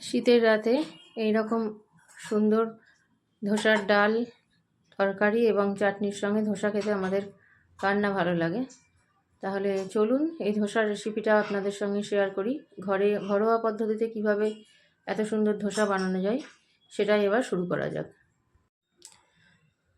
শীতের রাতে এই রকম সুন্দর ধোসার ডাল, তরকারি এবং চাটনির সঙ্গে ধোসা খেতে আমাদের কার না ভালো লাগে। তাহলে চলুন এই ধোসার রেসিপিটা আপনাদের সঙ্গে শেয়ার করি। ঘরোয়া পদ্ধতিতে কিভাবে এত সুন্দর ধোসা বানানো যায় সেটাই এবার শুরু করা যাক।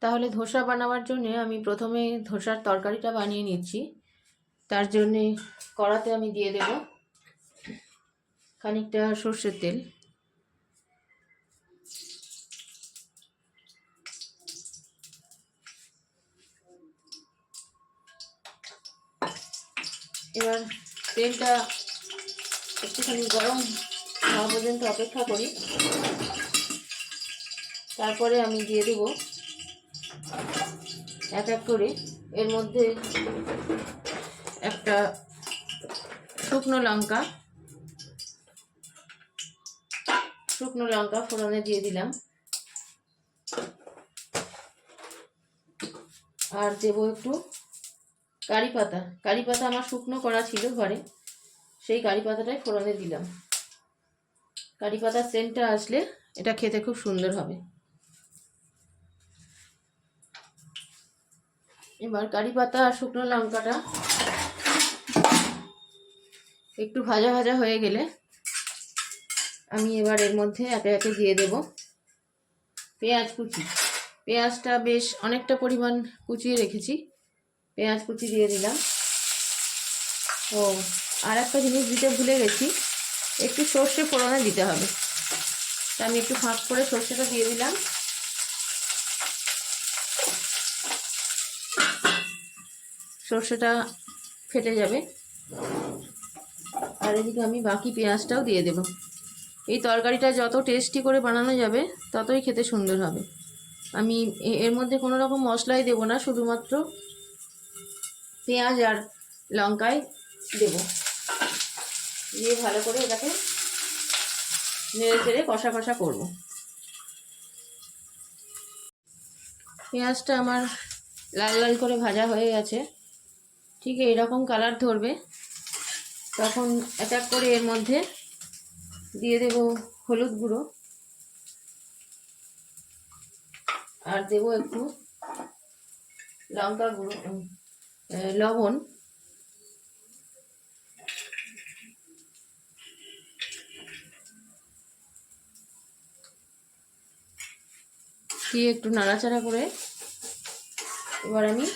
তাহলে ধোসা বানাবার জন্য আমি প্রথমে ধোসার তরকারিটা বানিয়ে নিচ্ছি। তার জন্যে কড়াতে আমি দিয়ে দেব খানিকটা সর্ষের তেল। এবার তেলটা একটুখানি গরম হওয়া পর্যন্ত অপেক্ষা করি। তারপরে আমি দিয়ে দেব এক এক করে এর মধ্যে একটা শুকনো লঙ্কা ফোড়নে দিয়ে দিলাম। আর দেবো একটু কারি পাতা আমার শুকনো করা ছিল ঘরে, সেই কারি পাতাটাই ফোড়নে দিলাম। কারি পাতার সেন্টটা আসলে এটা খেতে খুব সুন্দর হবে। এবার কারি পাতা আর শুকনো লঙ্কাটা একটু ভাজা ভাজা হয়ে গেলে আমি এবার এর মধ্যে একে একে দিয়ে দেব পেঁয়াজ কুচি। পেঁয়াজটা বেশ অনেকটা পরিমাণ কুচিয়ে রেখেছি, পেঁয়াজ কুচি দিয়ে দিলাম। ও আর একটা জিনিস দিতে ভুলে গেছি, একটু সর্ষে ফোড়নে দিতে হবে। তা আমি একটু ফাঁক করে সর্ষেটা দিয়ে দিলাম। সর্ষেটা ফেটে যাবে। আর এদিকে আমি বাকি পেঁয়াজটাও দিয়ে দেব। এই তরকারিটা যত টেস্টি করে বানানো যাবে ততই খেতে সুন্দর হবে। আমি এর মধ্যে কোনো রকম মশলাই দেব না, শুধুমাত্র পেঁয়াজ আর লঙ্কায় দেব। দিয়ে ভালো করে এটাকে নেড়ে চেড়ে কষা কষা করব। পেঁয়াজটা আমার লাল লাল করে ভাজা হয়ে গেছে। ঠিক এইরকম কালার ধরবে তখন এক এক করে এর মধ্যে দিয়ে দেব হলুদ গুঁড়ো, আর দেব একটু লঙ্কা গুঁড়ো, লবণ। দিয়ে একটু নাড়াচাড়া করে এবার আমি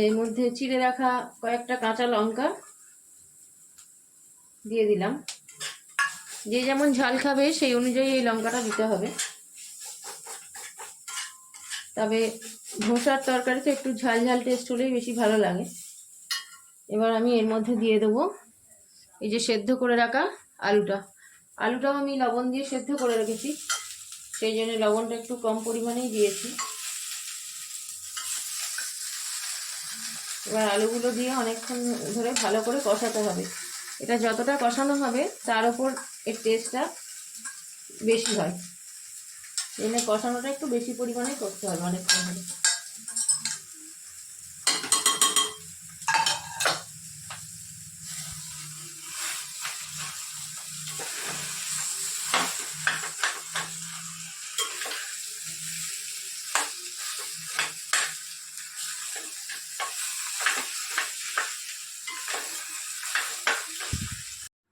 এর মধ্যে চিড়ে রাখা কয়েকটা কাঁচা লঙ্কা দিয়ে দিলাম। যে যেমন ঝাল খাবে সেই অনুযায়ী এই লঙ্কাটা দিতে হবে। তবে ধোসার তরকারিতে একটু ঝাল ঝাল টেস্ট হলেই বেশি ভালো লাগে। এবার আমি এর মধ্যে দিয়ে দেবো এই যে সেদ্ধ করে রাখা আলুটাও আমি লবণ দিয়ে সেদ্ধ করে রেখেছি, সেই জন্য লবণটা একটু কম পরিমাণেই দিয়েছি। এবার আলুগুলো দিয়ে অনেকক্ষণ ধরে ভালো করে কষাতে হবে। এটা যতটা কষানো হবে তার উপর এর টেস্টটা বেশি হয়, এনে কষানোটা একটু বেশি পরিমাণে করতে হবে অনেকক্ষণ ধরে।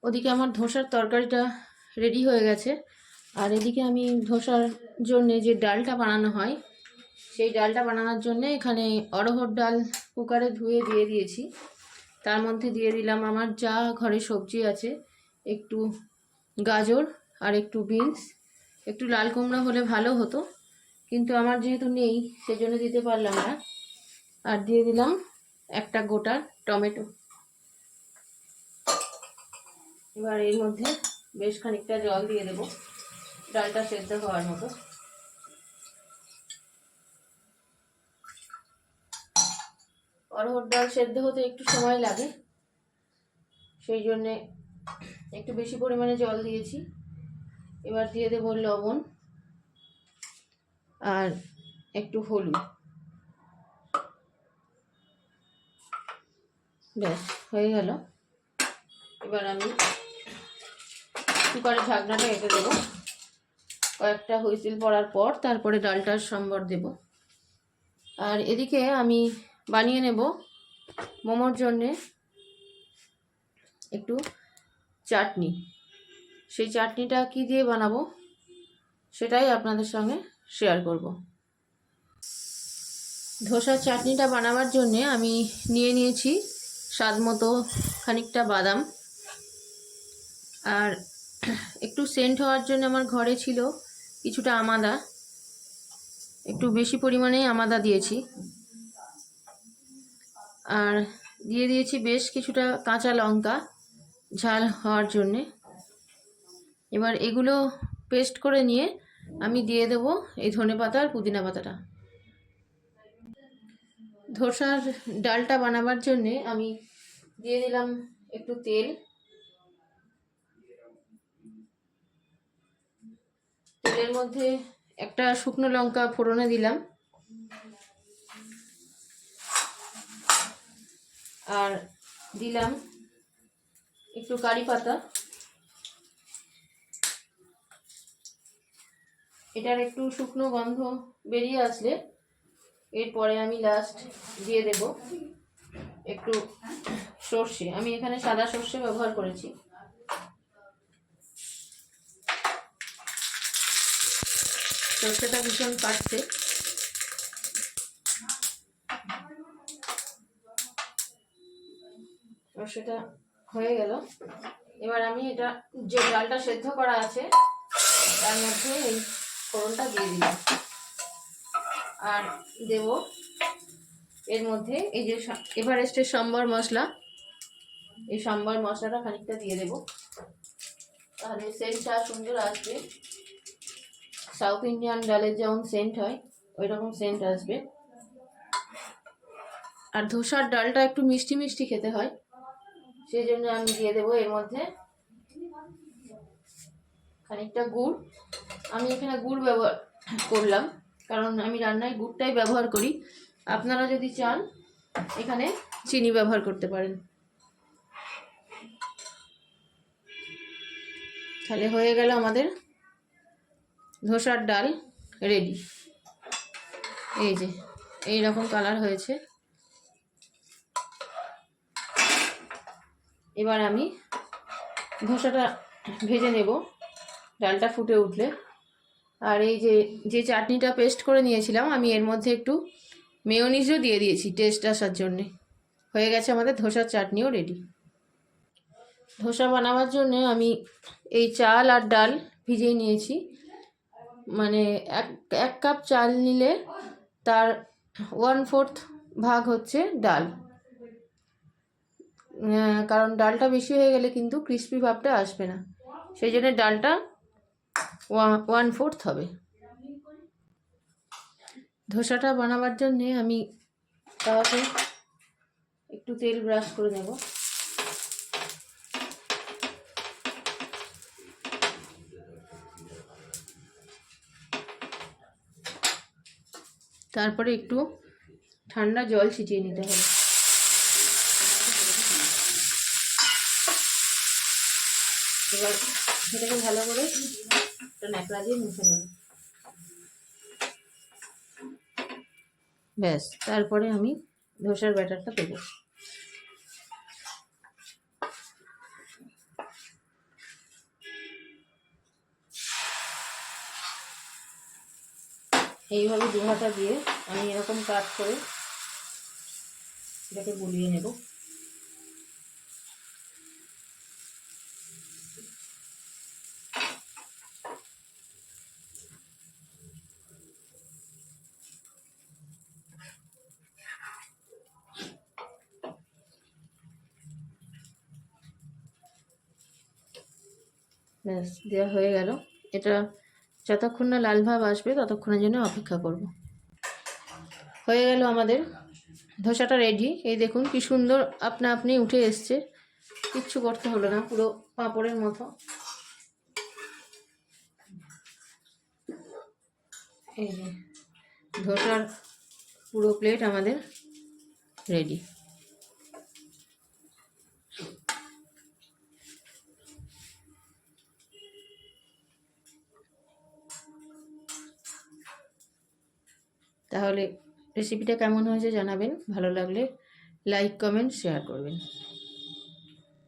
ওদিকে আমার ধোসার তরকারিটা রেডি হয়ে গেছে। আর এদিকে আমি ধোসার জন্যে যে ডালটা বানানো হয় সেই ডালটা বানানোর জন্য এখানে অড়হর ডাল কুকারে ধুয়ে দিয়ে দিয়েছি। তার মধ্যে দিয়ে দিলাম আমার যা ঘরে সবজি আছে, একটু গাজর আর একটু বিনস, একটু লাল কুমড়া হলে ভালো হতো, কিন্তু আমার যেহেতু নেই সেজন্য দিতে পারলাম না। আর দিয়ে দিলাম একটা গোটা টমেটো। এবার এর মধ্যে বেশ খানিকটা জল দিয়ে দেব ডালটা সেদ্ধ হওয়ার মতো। অড়হর ডাল সেদ্ধ হতে একটু সময় লাগে, সেই জন্যে একটু বেশি পরিমাণে জল দিয়েছি। এবার দিয়ে দেব লবণ আর একটু হলুদ। ব্যাস হয়ে গেল। এবার আমি কুকারের ঢাকনাটা এঁটে দেবো। কয়েকটা হুইসেল পড়ার পর তারপরে ডালটার সম্বর দেব। আর এদিকে আমি বানিয়ে নেব মোমোর জন্যে একটু চাটনি। সেই চাটনিটা কি দিয়ে বানাবো সেটাই আপনাদের সঙ্গে শেয়ার করব। ধোসার চাটনিটা বানাবার জন্যে আমি নিয়েছি স্বাদ মতো খানিকটা বাদাম, আর একটু সেন্ট হওয়ার জন্য আমার ঘরে ছিল কিছুটা আমাদা, একটু বেশি পরিমাণেই আমাদা দিয়েছি। আর দিয়ে দিয়েছি বেশ কিছুটা কাঁচা লঙ্কা ঝাল হওয়ার জন্যে। এবার এগুলো পেস্ট করে নিয়ে আমি দিয়ে দেব এই ধনেপাতা আর পুদিনা পাতাটা। ধোসার ডালটা বানাবার জন্যে আমি দিয়ে দিলাম একটু তেল। তেলের মধ্যে একটা শুকনো লঙ্কা ফোড়নে দিলাম, আর দিলাম একটু কারি পাতা। এটার একটু শুকনো গন্ধ বেরিয়ে আসলে এরপরে আমি লাস্ট দিয়ে দেব একটু সর্ষে। আমি এখানে সাদা সর্ষে ব্যবহার করেছি। সর্ষেটা ভীষণ কাটছে। সর্ষেটা হয়ে গেল। এবার আমি এটা যে ডালটা সেদ্ধ করা আছে তার মধ্যে এই ফোড়নটা দিয়ে দিলাম, আর দেব এর মধ্যে এই যে এভারেস্টের সম্বর মশলা, এই সম্বর মশলাটা খানিকটা দিয়ে দেব, তাহলে সেন্টটা সুন্দর আসবে। সাউথ ইন্ডিয়ান ডালের যেমন সেন্ট হয় ওই রকম সেন্ট আসবে। আর ধোসার ডালটা একটু মিষ্টি মিষ্টি খেতে হয়, সেই জন্য আমি দিয়ে দেবো এর মধ্যে খানিকটা গুড়। আমি এখানে গুড় ব্যবহার করলাম কারণ আমি রান্নায় গুড়টাই ব্যবহার করি। আপনারা যদি চান এখানে চিনি ব্যবহার করতে পারেন। তাহলে হয়ে গেল আমাদের ধোসার ডাল রেডি। এই যে এই রকম কালার হয়েছে। এবার আমি ধোসাটা ভেজে নেব ডালটা ফুটে উঠলে। আর এই যে চাটনিটা পেস্ট করে নিয়েছিলাম আমি এর মধ্যে একটু মেয়োনিজও দিয়ে দিয়েছি টেস্ট আসার জন্যে। হয়ে গেছে আমাদের ধোসার চাটনিও রেডি। ধোসা বানাবার জন্য আমি এই চাল আর ডাল ভিজিয়ে নিয়েছি। মানে এক কাপ চাল নিলে তার 1/4 ভাগ হচ্ছে ডাল, কারণ ডালটা বেশি হয়ে গেলে কিন্তু ক্রিস্পি ভাবটা আসবে না, সেই জন্য ডালটা 1/4 হবে। ধোসাটা বানাবার জন্যে আমি তাওয়াতে একটু তেল ব্রাশ করে নেব। তারপরে একটু ঠান্ডা জল ছিটিয়ে নিতে হবে। এবার সেটাকে ভালো করে একটা ন্যাকড়া দিয়ে মুছে নেব। ব্যাস, তারপরে আমি ধোসার ব্যাটারটা দেবো। এইভাবে দু হাতা দিয়ে আমি এরকম কাট করে এটাকে গুলিয়ে নেব। ব্যাস, দেওয়া হয়ে গেল। এটা যতক্ষণ না লাল ভাব আসবে ততক্ষণের জন্য অপেক্ষা করব। হয়ে গেল আমাদের ধোসাটা রেডি। এই দেখুন কি সুন্দর আপনা আপনি উঠে এসছে, কিচ্ছু করতে হলো না, পুরো পাঁপড়ের মতো। এই যে ধোসার পুরো প্লেট আমাদের রেডি। তাহলে রেসিপিটা কেমন হয়েছে জানাবেন, ভালো লাগলে লাইক কমেন্ট শেয়ার করবেন।